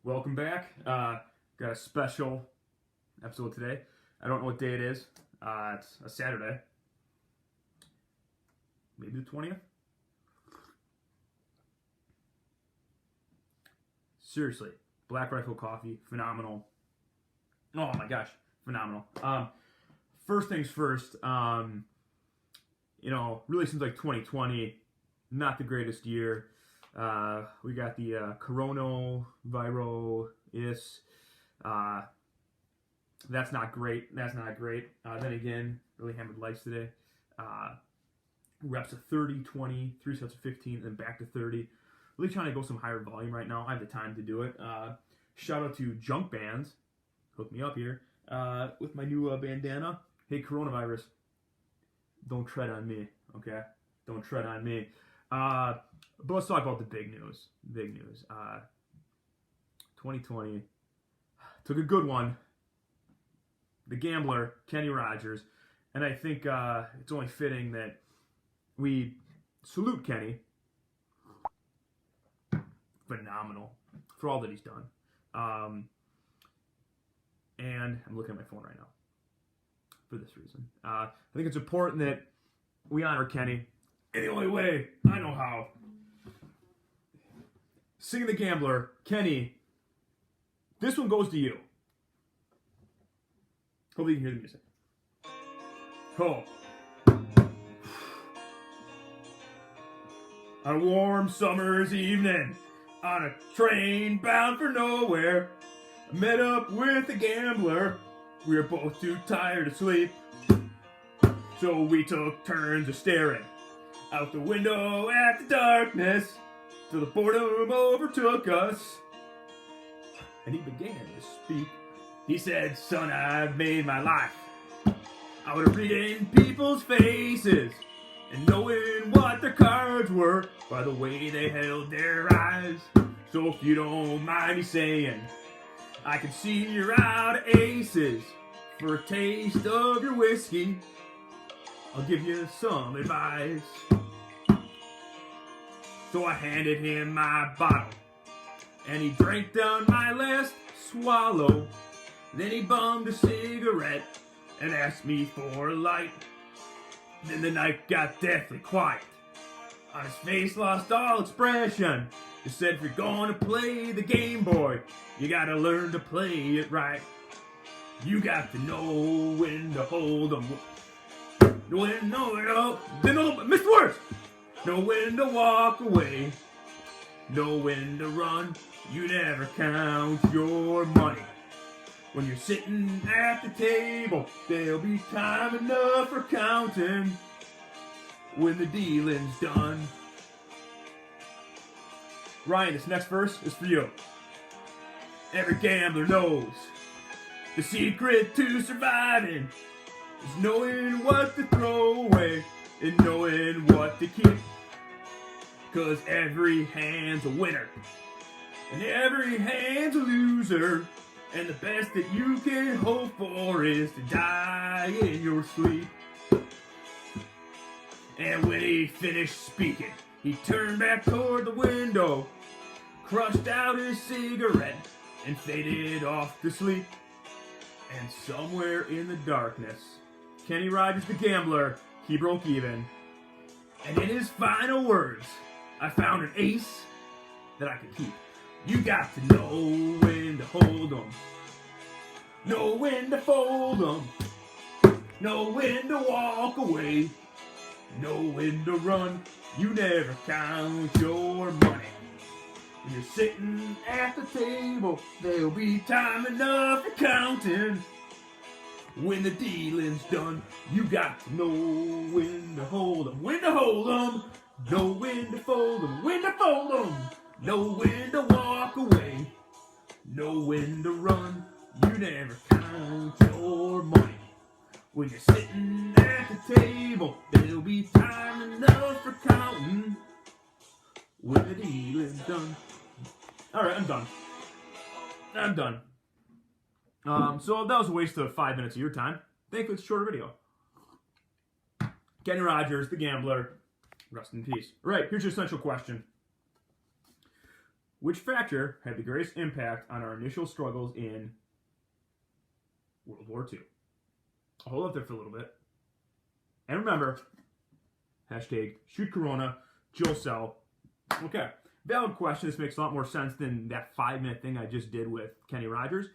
Welcome back. Got a special episode today. I don't know what day it is. It's a Saturday. Maybe the 20th? Seriously. Black Rifle Coffee. Phenomenal. Oh my gosh. Phenomenal. First things first. Really seems like 2020. Not the greatest year. We got the coronavirus. That's not great. Then again, really hammered lights today. Reps of 30, 20, 3 sets of 15, then back to 30. Really trying to go some higher volume right now. I have the time to do it. Shout out to Junk Bands. Hook me up here with my new bandana. Hey, coronavirus. Don't tread on me, okay? Don't tread on me. But let's talk about the big news. 2020 took a good one. The gambler, Kenny Rogers. And I think it's only fitting that we salute Kenny. Phenomenal for all that he's done. And I'm looking at my phone right now for this reason. I think it's important that we honor Kenny in the only way I know how. Singing the Gambler, Kenny, this one goes to you. Hopefully you can hear the music. Oh. On a warm summer's evening, on a train bound for nowhere, I met up with a gambler. We were both too tired to sleep, so we took turns of staring out the window at the darkness till the boredom overtook us. And he began to speak. He said, "Son, I've made my life out of reading people's faces and knowing what their cards were by the way they held their eyes. So if you don't mind me saying, I can see you're out of aces. For a taste of your whiskey, I'll give you some advice." So I handed him my bottle, and he drank down my last swallow. Then he bummed a cigarette and asked me for a light. Then the night got deathly quiet. On his face lost all expression. He said, "If you're gonna play the game, boy, you gotta learn to play it right. You got to know when to hold 'em. Missed words! Know when to walk away. Know when to run. You never count your money. When you're sitting at the table, there'll be time enough for counting when the dealing's done." Ryan, this next verse is for you. Every gambler knows the secret to surviving is knowing what to throw away and knowing what to keep. 'Cause every hand's a winner and every hand's a loser. And the best that you can hope for is to die in your sleep. And when he finished speaking, he turned back toward the window, crushed out his cigarette, and faded off to sleep. And somewhere in the darkness, Kenny Rogers the gambler, he broke even. And in his final words, I found an ace that I could keep. You got to know when to hold 'em, know when to fold 'em, know when to walk away, know when to run. You never count your money. When you're sitting at the table, there'll be time enough for counting when the dealing's done. You got to know when to hold 'em, when to hold 'em, know when to fold 'em, when to fold 'em, know when to walk away, know when to run. You never count your money. When you're sitting at the table, there'll be time enough for counting when the dealing's done. Alright, I'm done. So that was a waste of 5 minutes of your time. Thankfully, it's a shorter video. Kenny Rogers, the gambler, rest in peace. All right, here's your essential question. Which factor had the greatest impact on our initial struggles in World War II? I'll hold up there for a little bit. And remember, hashtag shoot Corona, Joe Sell. Okay, valid question. This makes a lot more sense than that 5-minute thing I just did with Kenny Rogers.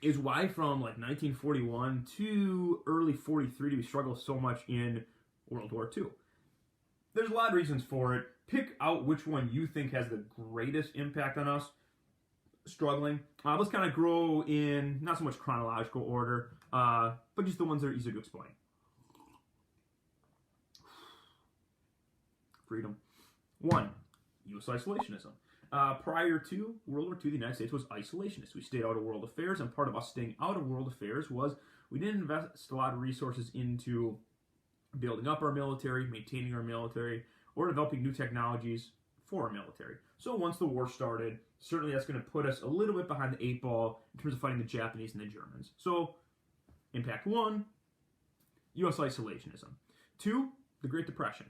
Is why from like 1941 to early 43 do we struggle so much in World War II? There's a lot of reasons for it. Pick out which one you think has the greatest impact on us struggling. Let's kind of grow in not so much chronological order, but just the ones that are easy to explain. Freedom. 1. U.S. isolationism. Prior to World War II, the United States was isolationist. We stayed out of world affairs, and part of us staying out of world affairs was we didn't invest a lot of resources into building up our military, maintaining our military, or developing new technologies for our military. So once the war started, certainly that's going to put us a little bit behind the 8 ball in terms of fighting the Japanese and the Germans. So, impact 1, U.S. isolationism. 2, the Great Depression.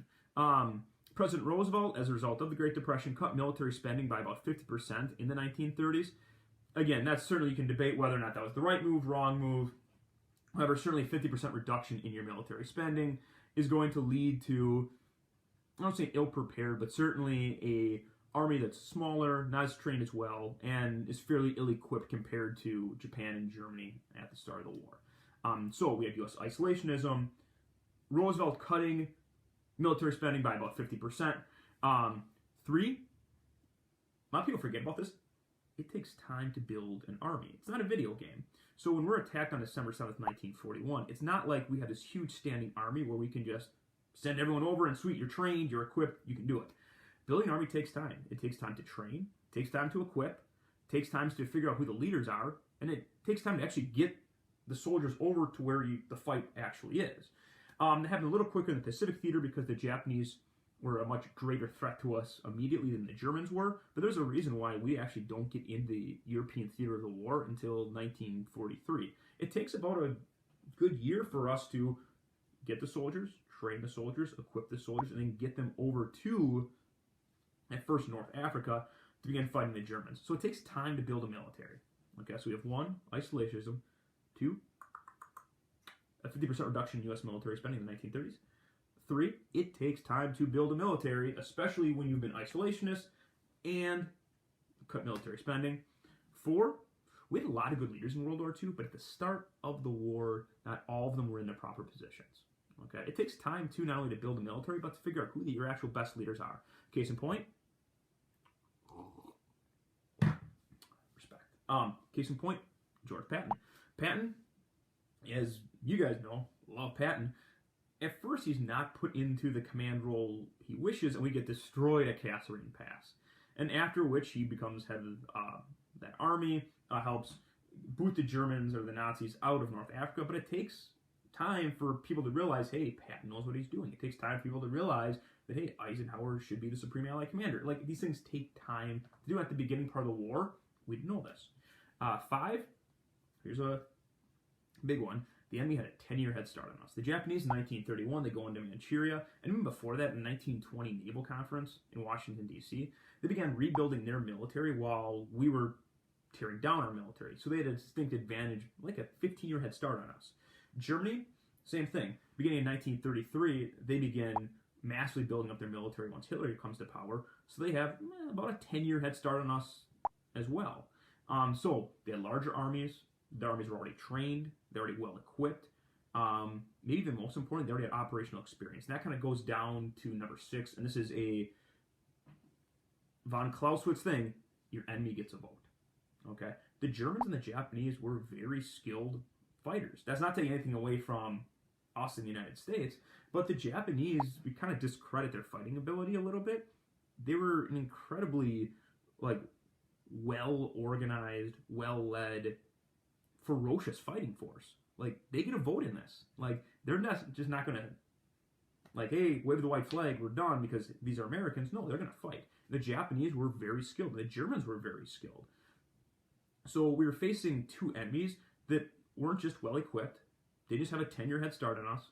President Roosevelt, as a result of the Great Depression, cut military spending by about 50% in the 1930s. Again, that's certainly, you can debate whether or not that was the right move, wrong move. However, certainly a 50% reduction in your military spending is going to lead to, I don't say ill-prepared, but certainly a army that's smaller, not as trained as well, and is fairly ill-equipped compared to Japan and Germany at the start of the war. So we have U.S. isolationism, Roosevelt cutting military spending by about 50%. 3, a lot of people forget about this. It takes time to build an army. It's not a video game. So when we're attacked on December 7th, 1941, it's not like we have this huge standing army where we can just send everyone over and sweet, you're trained, you're equipped, you can do it. Building an army takes time. It takes time to train, it takes time to equip, it takes time to figure out who the leaders are, and it takes time to actually get the soldiers over to where the fight actually is. It happened a little quicker in the Pacific theater because the Japanese were a much greater threat to us immediately than the Germans were, but there's a reason why we actually don't get in the European theater of the war until 1943. It takes about a good year for us to get the soldiers, train the soldiers, equip the soldiers, and then get them over to, at first, North Africa to begin fighting the Germans. So it takes time to build a military. Okay, so we have 1, isolationism, 2, a 50% reduction in U.S. military spending in the 1930s. 3, it takes time to build a military, especially when you've been isolationist and cut military spending. 4, we had a lot of good leaders in World War II, but at the start of the war, not all of them were in their proper positions. Okay, it takes time to not only to build a military, but to figure out who your actual best leaders are. Case in point, respect. Case in point, George Patton. Patton, as you guys know, love Patton. At first, he's not put into the command role he wishes, and we get destroyed at Kasserine Pass. And after which, he becomes head of that army, helps boot the Germans or the Nazis out of North Africa. But it takes time for people to realize, hey, Patton knows what he's doing. It takes time for people to realize that, hey, Eisenhower should be the Supreme Allied Commander. Like, these things take time to do at the beginning part of the war. We didn't know this. 5, here's a big one. The enemy had a 10-year head start on us. The Japanese in 1931, they go into Manchuria, and even before that, in the 1920 Naval Conference in Washington, D.C., they began rebuilding their military while we were tearing down our military. So they had a distinct advantage, like a 15-year head start on us. Germany, same thing. Beginning in 1933, they begin massively building up their military once Hitler comes to power. So they have about a 10-year head start on us as well. So they had larger armies. The armies were already trained. They're already well equipped. Maybe the most important, they already had operational experience. And that kind of goes down to number 6. And this is a von Clausewitz thing. Your enemy gets a vote. Okay? The Germans and the Japanese were very skilled fighters. That's not taking anything away from us in the United States, but the Japanese, we kind of discredit their fighting ability a little bit. They were an incredibly, well-organized, well-led, ferocious fighting force. They get a vote in this. They're not going to, hey, wave the white flag, we're done because these are Americans. No, they're going to fight. The Japanese were very skilled. The Germans were very skilled. So we were facing two enemies that weren't just well equipped. They just have a 10-year head start on us.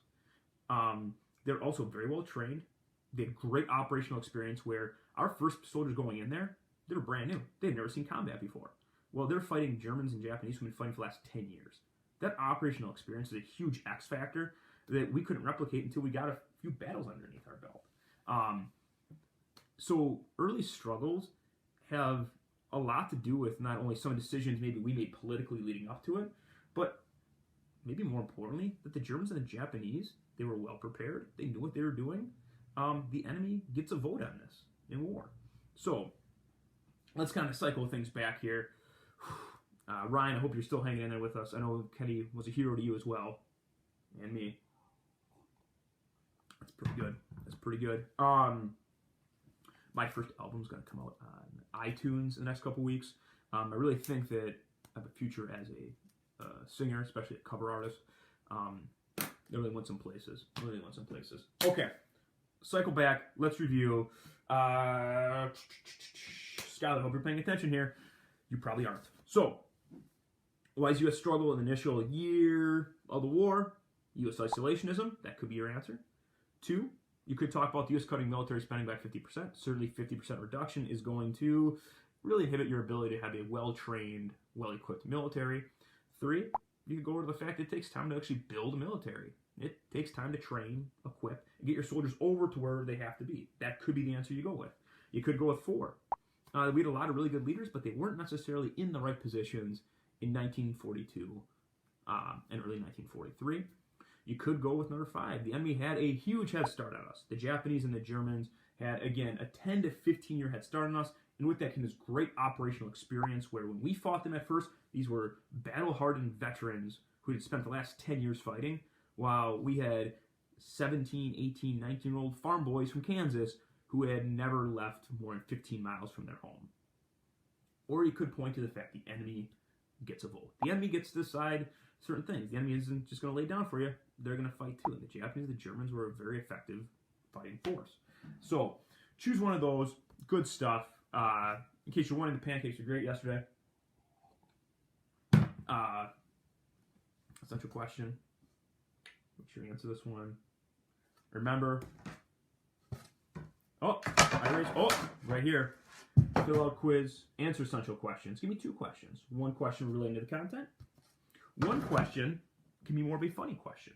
They're also very well trained. They had great operational experience where our first soldiers going in there, they were brand new. They had never seen combat before. Well, they're fighting Germans and Japanese who've been fighting for the last 10 years. That operational experience is a huge X factor that we couldn't replicate until we got a few battles underneath our belt. So early struggles have a lot to do with not only some decisions maybe we made politically leading up to it, but maybe more importantly, that the Germans and the Japanese, they were well prepared. They knew what they were doing. The enemy gets a vote on this in war. So let's kind of cycle things back here. Ryan, I hope you're still hanging in there with us. I know Kenny was a hero to you as well, and me. That's pretty good. That's pretty good. My first album's going to come out on iTunes in the next couple weeks. I really think that I have a future as a singer, especially a cover artist. They really went some places. Okay, cycle back. Let's review. Skylar, hope you're paying attention here. You probably aren't. So, why is U.S. struggle in the initial year of the war? U.S. isolationism, that could be your answer. 2, you could talk about the U.S. cutting military spending by 50%. Certainly 50% reduction is going to really inhibit your ability to have a well-trained, well-equipped military. 3, you could go over to the fact that it takes time to actually build a military. It takes time to train, equip, and get your soldiers over to where they have to be. That could be the answer you go with. You could go with 4. We had a lot of really good leaders, but they weren't necessarily in the right positions in 1942 and early 1943. You could go with number 5. The enemy had a huge head start on us. The Japanese and the Germans had, again, a 10 to 15-year head start on us, and with that came this great operational experience where when we fought them at first, these were battle-hardened veterans who had spent the last 10 years fighting, while we had 17, 18, 19-year-old farm boys from Kansas who had never left more than 15 miles from their home. Or you could point to the fact the enemy gets a vote. The enemy gets to decide certain things. The enemy isn't just going to lay down for you. They're going to fight too. And the Japanese and the Germans were a very effective fighting force. So choose one of those. Good stuff. In case you're wondering, the pancakes were great yesterday. Essential question. Make sure you answer this one. Remember. Right here. Fill out quiz, answer essential questions. Give me 2 questions. 1 question relating to the content. 1 question can be more of a funny question.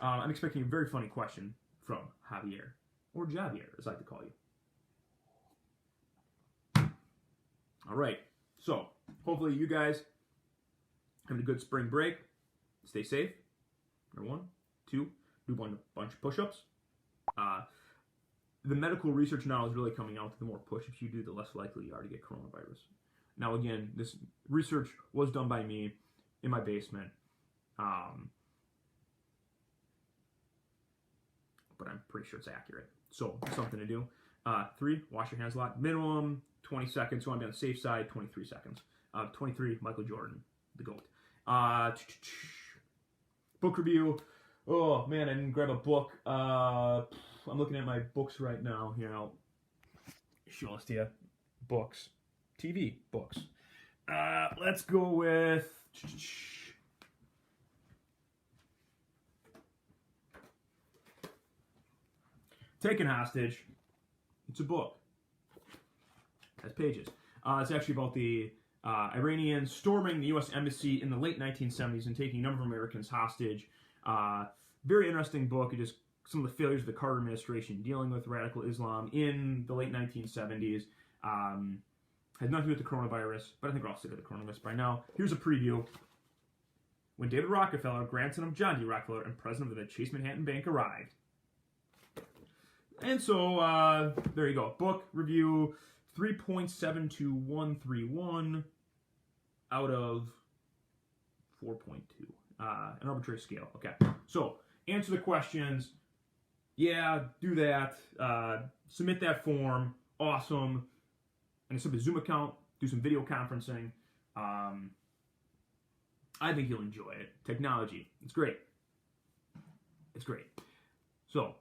I'm expecting a very funny question from Javier, or Javier, as I like to call you. All right. So, hopefully you guys having a good spring break. Stay safe. Number 1. 2, do a bunch of push-ups. The medical research now is really coming out that the more push-ups you do, the less likely you are to get coronavirus. Now, again, this research was done by me in my basement, but I'm pretty sure it's accurate. So, something to do. 3, wash your hands a lot. Minimum 20 seconds, so I'm on the safe side, 23 seconds. 23, Michael Jordan, the GOAT. Book review. Oh, man, I didn't grab a book. I'm looking at my books right now. Here, I'll show this to you. Books. TV books. Let's go with... Taken Hostage. It's a book. It has pages. It's actually about the Iranians storming the U.S. Embassy in the late 1970s and taking a number of Americans hostage. Very interesting book. It just some of the failures of the Carter administration dealing with radical Islam in the late 1970s. Has nothing to do with the coronavirus, but I think we're all sick of the coronavirus by now. Here's a preview. When David Rockefeller, grandson of John D. Rockefeller, and president of the Chase Manhattan Bank arrived. And so, there you go. Book review, 3.72131 out of 4.2. An arbitrary scale. Okay. So, answer the questions. Yeah, do that. Submit that form. Awesome. And set up a Zoom account. Do some video conferencing. I think you'll enjoy it. Technology. It's great. It's great. So,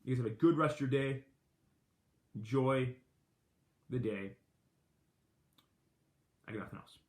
you guys have a good rest of your day. Enjoy the day. I got nothing else.